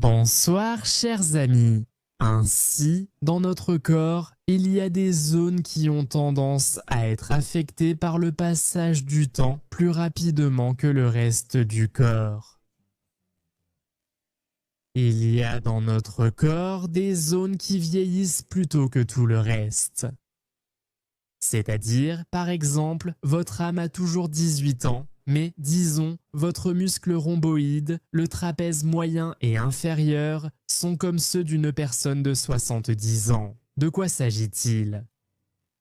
Bonsoir chers amis. Ainsi, dans notre corps, il y a des zones qui ont tendance à être affectées par le passage du temps plus rapidement que le reste du corps. Il y a dans notre corps des zones qui vieillissent plutôt que tout le reste. C'est-à-dire, par exemple, votre âme a toujours 18 ans, mais disons, votre muscle rhomboïde, le trapèze moyen et inférieur, sont comme ceux d'une personne de 70 ans. De quoi s'agit-il?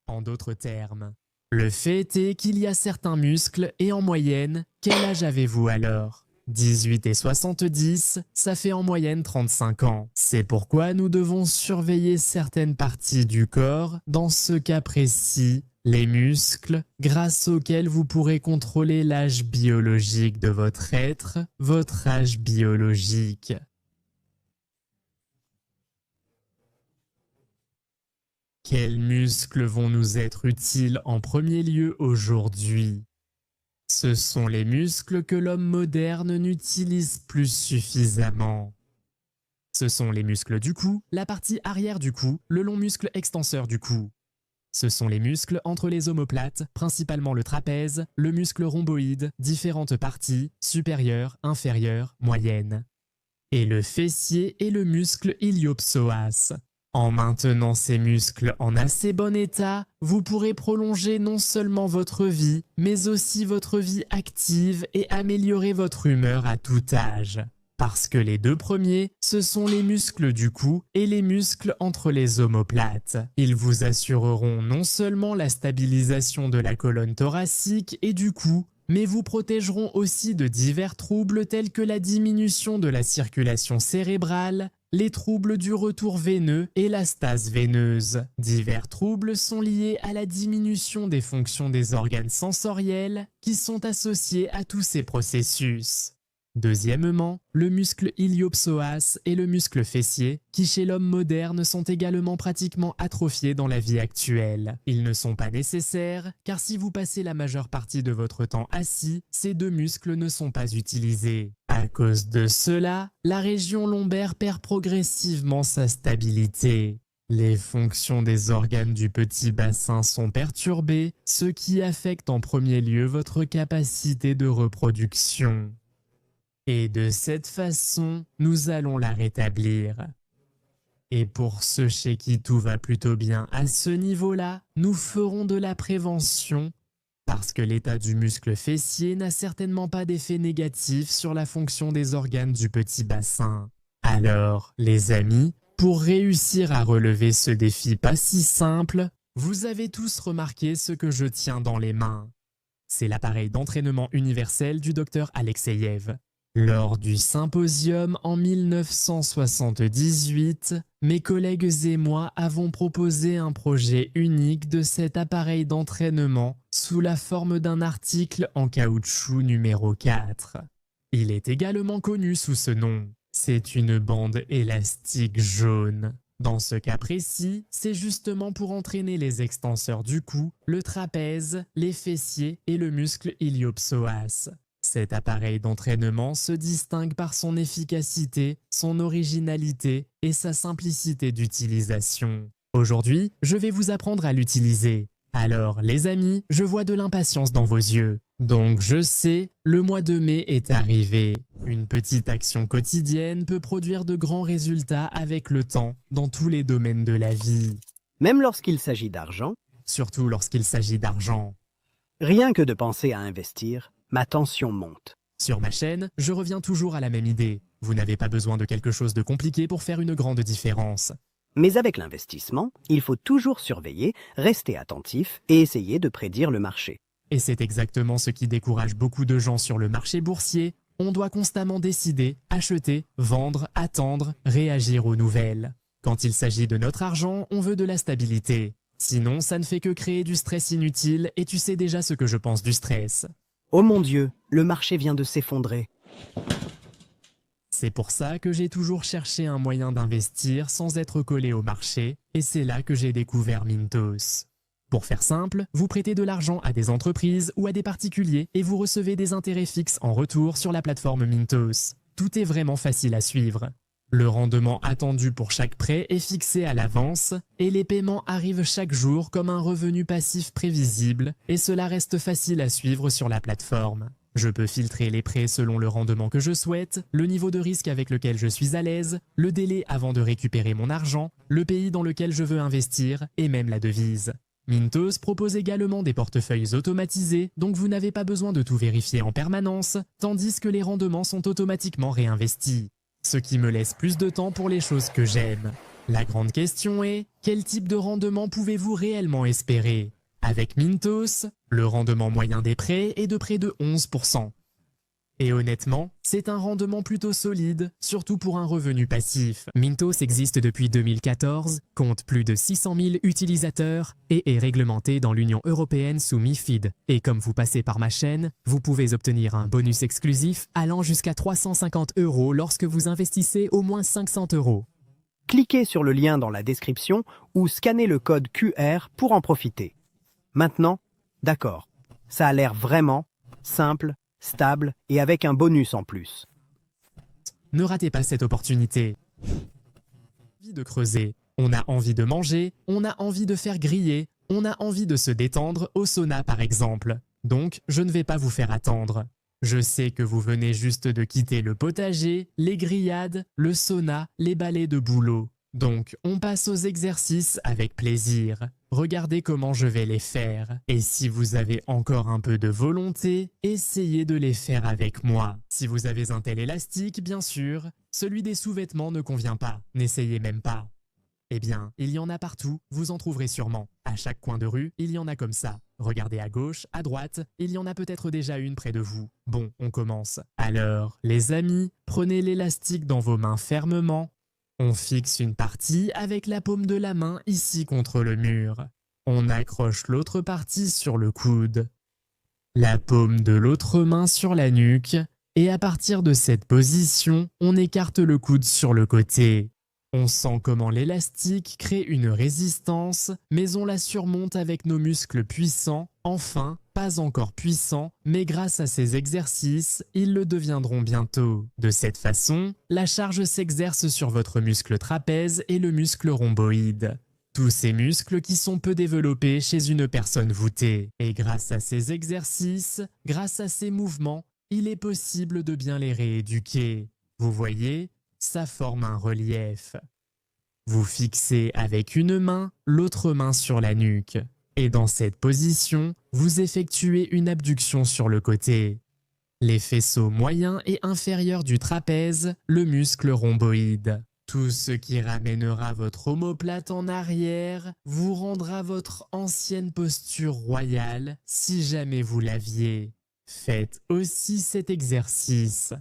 En d'autres termes, le fait est qu'il y a certains muscles et en moyenne, quel âge avez-vous alors? 18 et 70, ça fait en moyenne 35 ans. C'est pourquoi nous devons surveiller certaines parties du corps, dans ce cas précis, les muscles, grâce auxquels vous pourrez contrôler l'âge biologique de votre être, votre âge biologique. Quels muscles vont nous être utiles en premier lieu aujourd'hui? Ce sont les muscles que l'homme moderne n'utilise plus suffisamment. Ce sont les muscles du cou, la partie arrière du cou, le long muscle extenseur du cou. Ce sont les muscles entre les omoplates, principalement le trapèze, le muscle rhomboïde, différentes parties, supérieures, inférieures, moyennes. Et le fessier et le muscle iliopsoas. En maintenant ces muscles en assez bon état, vous pourrez prolonger non seulement votre vie, mais aussi votre vie active et améliorer votre humeur à tout âge. Parce que les deux premiers, ce sont les muscles du cou et les muscles entre les omoplates. Ils vous assureront non seulement la stabilisation de la colonne thoracique et du cou, mais vous protégeront aussi de divers troubles tels que la diminution de la circulation cérébrale, les troubles du retour veineux et la stase veineuse. Divers troubles sont liés à la diminution des fonctions des organes sensoriels qui sont associés à tous ces processus. Deuxièmement, le muscle iliopsoas et le muscle fessier, qui chez l'homme moderne sont également pratiquement atrophiés dans la vie actuelle. Ils ne sont pas nécessaires, car si vous passez la majeure partie de votre temps assis, ces deux muscles ne sont pas utilisés. À cause de cela, la région lombaire perd progressivement sa stabilité. Les fonctions des organes du petit bassin sont perturbées, ce qui affecte en premier lieu votre capacité de reproduction. Et de cette façon, nous allons la rétablir. Et pour ceux chez qui tout va plutôt bien à ce niveau-là, nous ferons de la prévention, parce que l'état du muscle fessier n'a certainement pas d'effet négatif sur la fonction des organes du petit bassin. Alors, les amis, pour réussir à relever ce défi pas si simple, vous avez tous remarqué ce que je tiens dans les mains. C'est l'appareil d'entraînement universel du Dr Alexeyev. Lors du symposium en 1978, mes collègues et moi avons proposé un projet unique de cet appareil d'entraînement sous la forme d'un article en caoutchouc numéro 4. Il est également connu sous ce nom. C'est une bande élastique jaune. Dans ce cas précis, c'est justement pour entraîner les extenseurs du cou, le trapèze, les fessiers et le muscle iliopsoas. Cet appareil d'entraînement se distingue par son efficacité, son originalité et sa simplicité d'utilisation. Aujourd'hui, je vais vous apprendre à l'utiliser. Alors, les amis, je vois de l'impatience dans vos yeux. Donc je sais, le mois de mai est arrivé. Une petite action quotidienne peut produire de grands résultats avec le temps, dans tous les domaines de la vie. Même lorsqu'il s'agit d'argent, Surtout lorsqu'il s'agit d'argent. rien que de penser à investir, ma tension monte. Sur ma chaîne, je reviens toujours à la même idée. Vous n'avez pas besoin de quelque chose de compliqué pour faire une grande différence. Mais avec l'investissement, il faut toujours surveiller, rester attentif et essayer de prédire le marché. Et c'est exactement ce qui décourage beaucoup de gens sur le marché boursier. On doit constamment décider, acheter, vendre, attendre, réagir aux nouvelles. Quand il s'agit de notre argent, on veut de la stabilité. Sinon, ça ne fait que créer du stress inutile et tu sais déjà ce que je pense du stress. Oh mon Dieu, le marché vient de s'effondrer. C'est pour ça que j'ai toujours cherché un moyen d'investir sans être collé au marché, et c'est là que j'ai découvert Mintos. Pour faire simple, vous prêtez de l'argent à des entreprises ou à des particuliers et vous recevez des intérêts fixes en retour sur la plateforme Mintos. Tout est vraiment facile à suivre. Le rendement attendu pour chaque prêt est fixé à l'avance et les paiements arrivent chaque jour comme un revenu passif prévisible et cela reste facile à suivre sur la plateforme. Je peux filtrer les prêts selon le rendement que je souhaite, le niveau de risque avec lequel je suis à l'aise, le délai avant de récupérer mon argent, le pays dans lequel je veux investir et même la devise. Mintos propose également des portefeuilles automatisés, donc vous n'avez pas besoin de tout vérifier en permanence, tandis que les rendements sont automatiquement réinvestis. Ce qui me laisse plus de temps pour les choses que j'aime. La grande question est, quel type de rendement pouvez-vous réellement espérer? Avec Mintos, le rendement moyen des prêts est de près de 11%. Et honnêtement, c'est un rendement plutôt solide, surtout pour un revenu passif. Mintos existe depuis 2014, compte plus de 600 000 utilisateurs et est réglementé dans l'Union européenne sous MiFID. Et comme vous passez par ma chaîne, vous pouvez obtenir un bonus exclusif allant jusqu'à 350 € lorsque vous investissez au moins 500 €. Cliquez sur le lien dans la description ou scannez le code QR pour en profiter. Maintenant, d'accord, ça a l'air vraiment simple, stable et avec un bonus en plus. Ne ratez pas cette opportunité. On a envie de creuser, on a envie de manger, on a envie de faire griller, on a envie de se détendre au sauna par exemple. Donc, je ne vais pas vous faire attendre. Je sais que vous venez juste de quitter le potager, les grillades, le sauna, les balais de boulot. Donc, on passe aux exercices avec plaisir. Regardez comment je vais les faire. Et si vous avez encore un peu de volonté, essayez de les faire avec moi. Si vous avez un tel élastique, bien sûr, celui des sous-vêtements ne convient pas. N'essayez même pas. Eh bien, il y en a partout, vous en trouverez sûrement. À chaque coin de rue, il y en a comme ça. Regardez à gauche, à droite, il y en a peut-être déjà une près de vous. Bon, on commence. Alors, les amis, prenez l'élastique dans vos mains fermement. On fixe une partie avec la paume de la main ici contre le mur. On accroche l'autre partie sur le coude. La paume de l'autre main sur la nuque. Et à partir de cette position, on écarte le coude sur le côté. On sent comment l'élastique crée une résistance, mais on la surmonte avec nos muscles puissants. Enfin, pas encore puissants, mais grâce à ces exercices, ils le deviendront bientôt. De cette façon, la charge s'exerce sur votre muscle trapèze et le muscle rhomboïde. Tous ces muscles qui sont peu développés chez une personne voûtée. Et grâce à ces exercices, grâce à ces mouvements, il est possible de bien les rééduquer. Vous voyez, ça forme un relief. Vous fixez avec une main, l'autre main sur la nuque. Et dans cette position, vous effectuez une abduction sur le côté. Les faisceaux moyens et inférieurs du trapèze, le muscle rhomboïde. Tout ce qui ramènera votre omoplate en arrière vous rendra votre ancienne posture royale si jamais vous l'aviez. Faites aussi cet exercice.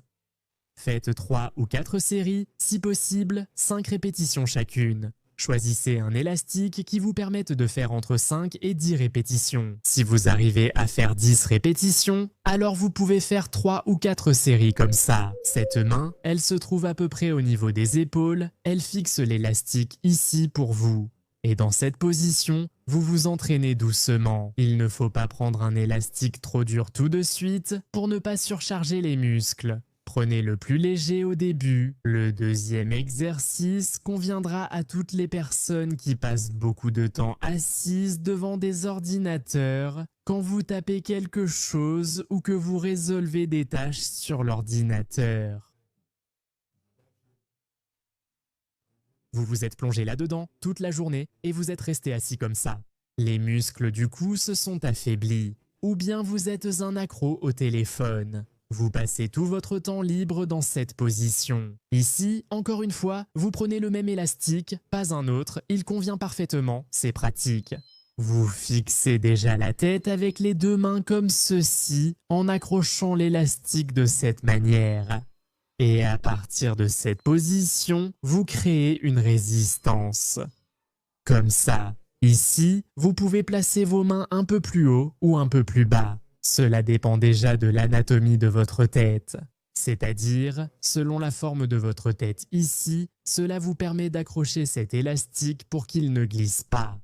Faites 3 ou 4 séries, si possible 5 répétitions chacune. Choisissez un élastique qui vous permette de faire entre 5 et 10 répétitions. Si vous arrivez à faire 10 répétitions, alors vous pouvez faire 3 ou 4 séries comme ça. Cette main, elle se trouve à peu près au niveau des épaules, elle fixe l'élastique ici pour vous. Et dans cette position, vous vous entraînez doucement. Il ne faut pas prendre un élastique trop dur tout de suite pour ne pas surcharger les muscles. Prenez le plus léger au début. Le deuxième exercice conviendra à toutes les personnes qui passent beaucoup de temps assises devant des ordinateurs quand vous tapez quelque chose ou que vous résolvez des tâches sur l'ordinateur. Vous vous êtes plongé là-dedans toute la journée et vous êtes resté assis comme ça. Les muscles du cou se sont affaiblis. Ou bien vous êtes un accro au téléphone. Vous passez tout votre temps libre dans cette position. Ici, encore une fois, vous prenez le même élastique, pas un autre, il convient parfaitement, c'est pratique. Vous fixez déjà la tête avec les deux mains comme ceci, en accrochant l'élastique de cette manière. Et à partir de cette position, vous créez une résistance. Comme ça. Ici, vous pouvez placer vos mains un peu plus haut ou un peu plus bas. Cela dépend déjà de l'anatomie de votre tête. C'est-à-dire, selon la forme de votre tête ici, cela vous permet d'accrocher cet élastique pour qu'il ne glisse pas.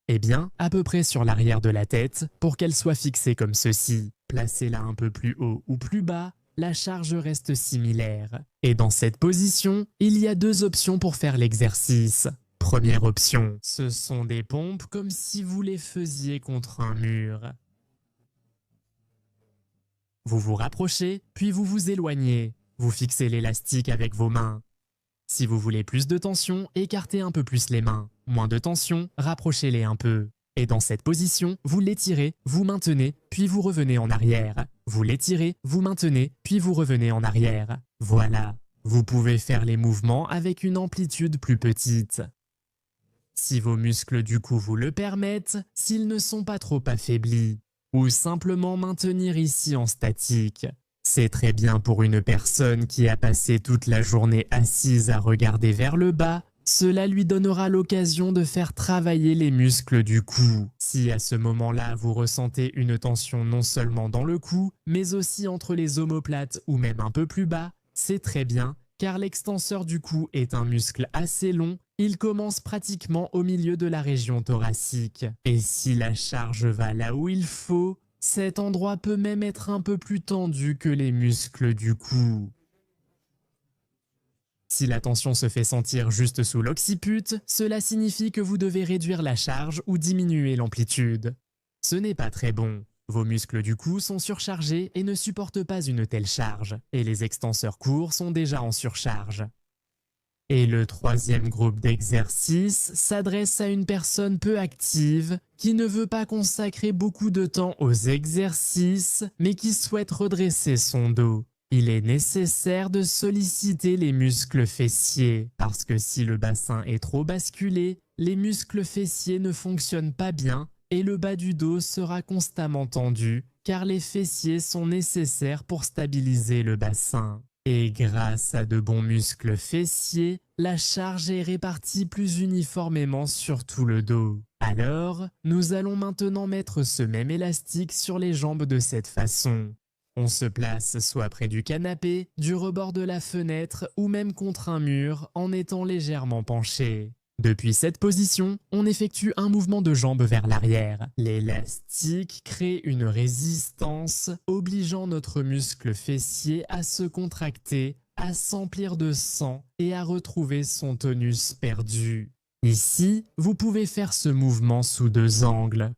Eh bien, à peu près sur l'arrière de la tête, pour qu'elle soit fixée comme ceci. Placez-la un peu plus haut ou plus bas, la charge reste similaire. Et dans cette position, il y a deux options pour faire l'exercice. Première option, ce sont des pompes comme si vous les faisiez contre un mur. Vous vous rapprochez, puis vous vous éloignez. Vous fixez l'élastique avec vos mains. Si vous voulez plus de tension, écartez un peu plus les mains. Moins de tension, rapprochez-les un peu. Et dans cette position, vous l'étirez, vous maintenez, puis vous revenez en arrière. Vous l'étirez, vous maintenez, puis vous revenez en arrière. Voilà. Vous pouvez faire les mouvements avec une amplitude plus petite. Si vos muscles du cou vous le permettent, s'ils ne sont pas trop affaiblis. Ou simplement maintenir ici en statique. C'est très bien pour une personne qui a passé toute la journée assise à regarder vers le bas. Cela lui donnera l'occasion de faire travailler les muscles du cou. Si à ce moment-là vous ressentez une tension non seulement dans le cou, mais aussi entre les omoplates ou même un peu plus bas, c'est très bien, car l'extenseur du cou est un muscle assez long. Il commence pratiquement au milieu de la région thoracique. Et si la charge va là où il faut, cet endroit peut même être un peu plus tendu que les muscles du cou. Si la tension se fait sentir juste sous l'occiput, cela signifie que vous devez réduire la charge ou diminuer l'amplitude. Ce n'est pas très bon. Vos muscles du cou sont surchargés et ne supportent pas une telle charge, et les extenseurs courts sont déjà en surcharge. Et le troisième groupe d'exercices s'adresse à une personne peu active qui ne veut pas consacrer beaucoup de temps aux exercices, mais qui souhaite redresser son dos. Il est nécessaire de solliciter les muscles fessiers, parce que si le bassin est trop basculé, les muscles fessiers ne fonctionnent pas bien et le bas du dos sera constamment tendu, car les fessiers sont nécessaires pour stabiliser le bassin. Et grâce à de bons muscles fessiers, la charge est répartie plus uniformément sur tout le dos. Alors, nous allons maintenant mettre ce même élastique sur les jambes de cette façon. On se place soit près du canapé, du rebord de la fenêtre ou même contre un mur en étant légèrement penché. Depuis cette position, on effectue un mouvement de jambes vers l'arrière. L'élastique crée une résistance, obligeant notre muscle fessier à se contracter, à s'emplir de sang et à retrouver son tonus perdu. Ici, vous pouvez faire ce mouvement sous deux angles.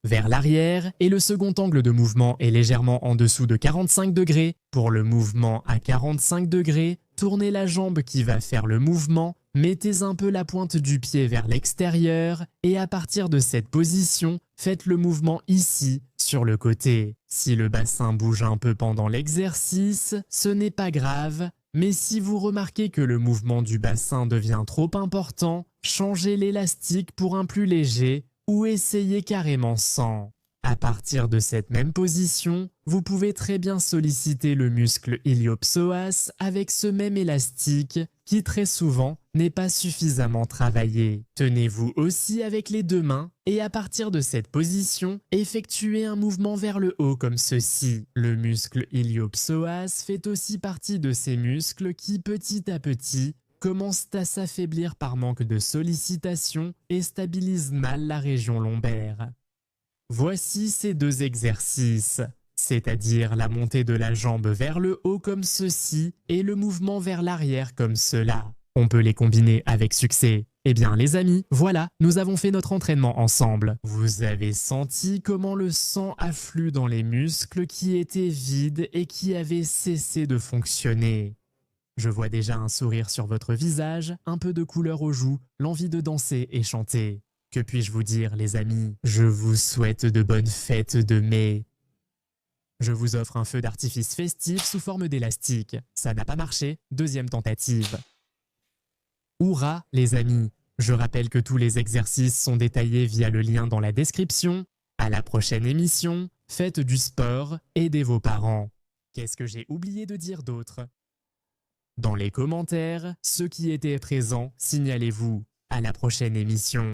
Vers l'arrière, et le second angle de mouvement est légèrement en dessous de 45 degrés. Pour le mouvement à 45 degrés, tournez la jambe qui va faire le mouvement, mettez un peu la pointe du pied vers l'extérieur et à partir de cette position, faites le mouvement ici, sur le côté. Si le bassin bouge un peu pendant l'exercice, ce n'est pas grave, mais si vous remarquez que le mouvement du bassin devient trop important, changez l'élastique pour un plus léger ou essayez carrément sans. À partir de cette même position, vous pouvez très bien solliciter le muscle iliopsoas avec ce même élastique qui très souvent n'est pas suffisamment travaillé. Tenez-vous aussi avec les deux mains et à partir de cette position, effectuez un mouvement vers le haut comme ceci. Le muscle iliopsoas fait aussi partie de ces muscles qui petit à petit commencent à s'affaiblir par manque de sollicitation et stabilisent mal la région lombaire. Voici ces deux exercices, c'est-à-dire la montée de la jambe vers le haut comme ceci et le mouvement vers l'arrière comme cela. On peut les combiner avec succès. Eh bien les amis, voilà, nous avons fait notre entraînement ensemble. Vous avez senti comment le sang afflue dans les muscles qui étaient vides et qui avaient cessé de fonctionner. Je vois déjà un sourire sur votre visage, un peu de couleur aux joues, l'envie de danser et chanter. Que puis-je vous dire, les amis? Je vous souhaite de bonnes fêtes de mai. Je vous offre un feu d'artifice festif sous forme d'élastique. Ça n'a pas marché, deuxième tentative. Hourra, les amis! Je rappelle que tous les exercices sont détaillés via le lien dans la description. À la prochaine émission, faites du sport, aidez vos parents. Qu'est-ce que j'ai oublié de dire d'autre? Dans les commentaires, ceux qui étaient présents, signalez-vous. À la prochaine émission.